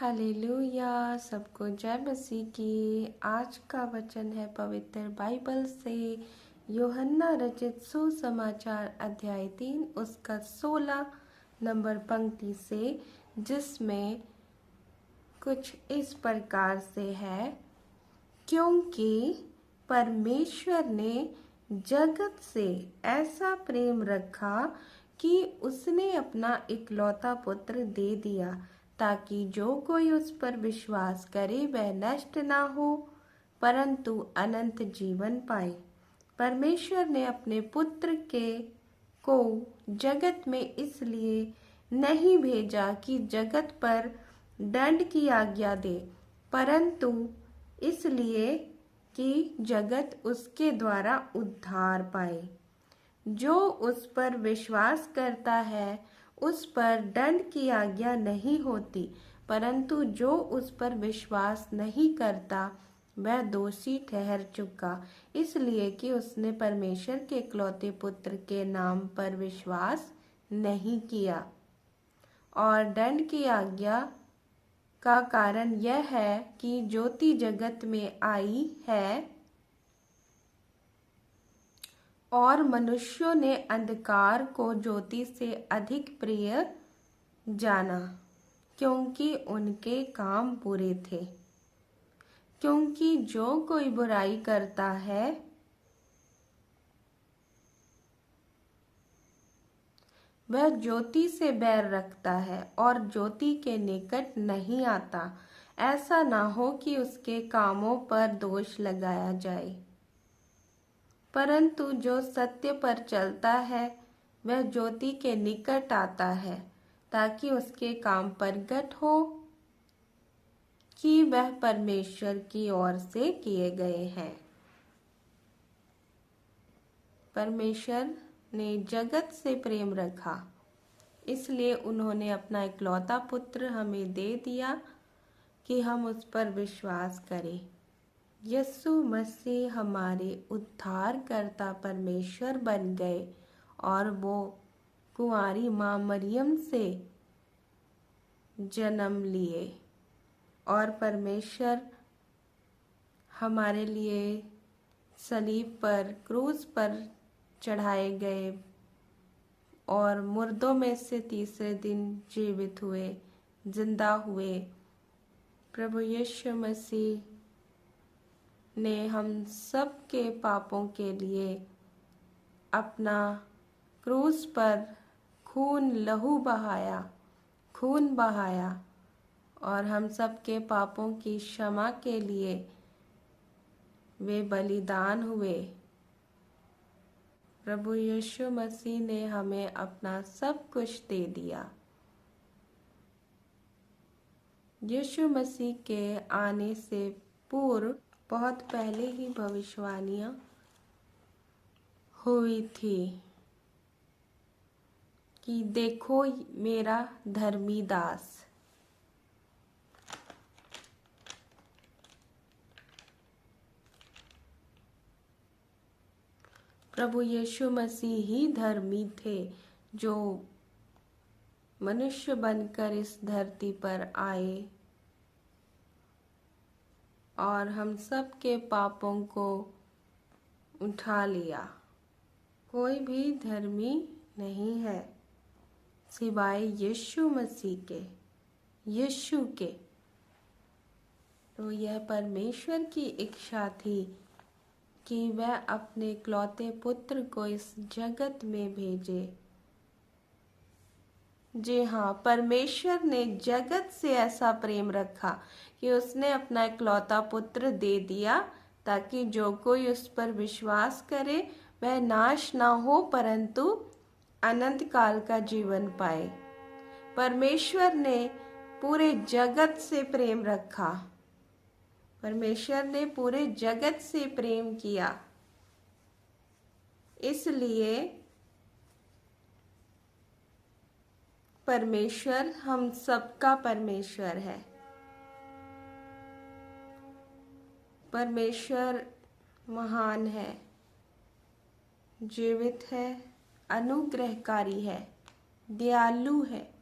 Hallelujah. सबको जय मसीह की। आज का वचन है पवित्र बाइबल से यूहन्ना रचित सुसमाचार अध्याय 3 उसका 16 नंबर पंक्ति से, जिसमें कुछ इस प्रकार से है। क्योंकि परमेश्वर ने जगत से ऐसा प्रेम रखा कि उसने अपना इकलौता पुत्र दे दिया, ताकि जो कोई उस पर विश्वास करे वह नष्ट ना हो परंतु अनंत जीवन पाए। परमेश्वर ने अपने पुत्र को जगत में इसलिए नहीं भेजा कि जगत पर दंड की आज्ञा दे, परंतु इसलिए कि जगत उसके द्वारा उद्धार पाए। जो उस पर विश्वास करता है उस पर दंड की आज्ञा नहीं होती, परंतु जो उस पर विश्वास नहीं करता वह दोषी ठहर चुका, इसलिए कि उसने परमेश्वर के इकलौते पुत्र के नाम पर विश्वास नहीं किया। और दंड की आज्ञा का कारण यह है कि ज्योति जगत में आई है और मनुष्यों ने अंधकार को ज्योति से अधिक प्रिय जाना, क्योंकि उनके काम बुरे थे। क्योंकि जो कोई बुराई करता है वह ज्योति से बैर रखता है और ज्योति के निकट नहीं आता, ऐसा ना हो कि उसके कामों पर दोष लगाया जाए। परंतु जो सत्य पर चलता है वह ज्योति के निकट आता है, ताकि उसके काम प्रगट हो कि वह परमेश्वर की ओर से किए गए हैं। परमेश्वर ने जगत से प्रेम रखा, इसलिए उन्होंने अपना इकलौता पुत्र हमें दे दिया कि हम उस पर विश्वास करें। यीशु मसीह हमारे उद्धारकर्ता परमेश्वर बन गए और वो कुंवारी माँ मरियम से जन्म लिए और परमेश्वर हमारे लिए सलीब पर क्रूस पर चढ़ाए गए और मुर्दों में से तीसरे दिन जीवित हुए, जिंदा हुए। प्रभु यीशु मसीह ने हम सब के पापों के लिए अपना क्रूस पर खून बहाया और हम सब के पापों की क्षमा के लिए वे बलिदान हुए। प्रभु यीशु मसीह ने हमें अपना सब कुछ दे दिया। यीशु मसीह के आने से पूर्व बहुत पहले ही भविष्यवाणियां हुई थी कि देखो मेरा धर्मी दास। प्रभु यीशु मसीह ही धर्मी थे जो मनुष्य बनकर इस धरती पर आए और हम सब के पापों को उठा लिया। कोई भी धर्मी नहीं है सिवाय यीशु मसीह के, यीशु के। तो यह परमेश्वर की इच्छा थी कि वह अपने इकलौते पुत्र को इस जगत में भेजे। जी हाँ, परमेश्वर ने जगत से ऐसा प्रेम रखा कि उसने अपना इकलौता पुत्र दे दिया, ताकि जो कोई उस पर विश्वास करे वह नाश ना हो परंतु अनंत काल का जीवन पाए। परमेश्वर ने पूरे जगत से प्रेम रखा। परमेश्वर ने पूरे जगत से प्रेम किया, इसलिए परमेश्वर हम सबका परमेश्वर है। परमेश्वर महान है, जीवित है, अनुग्रहकारी है, दयालु है।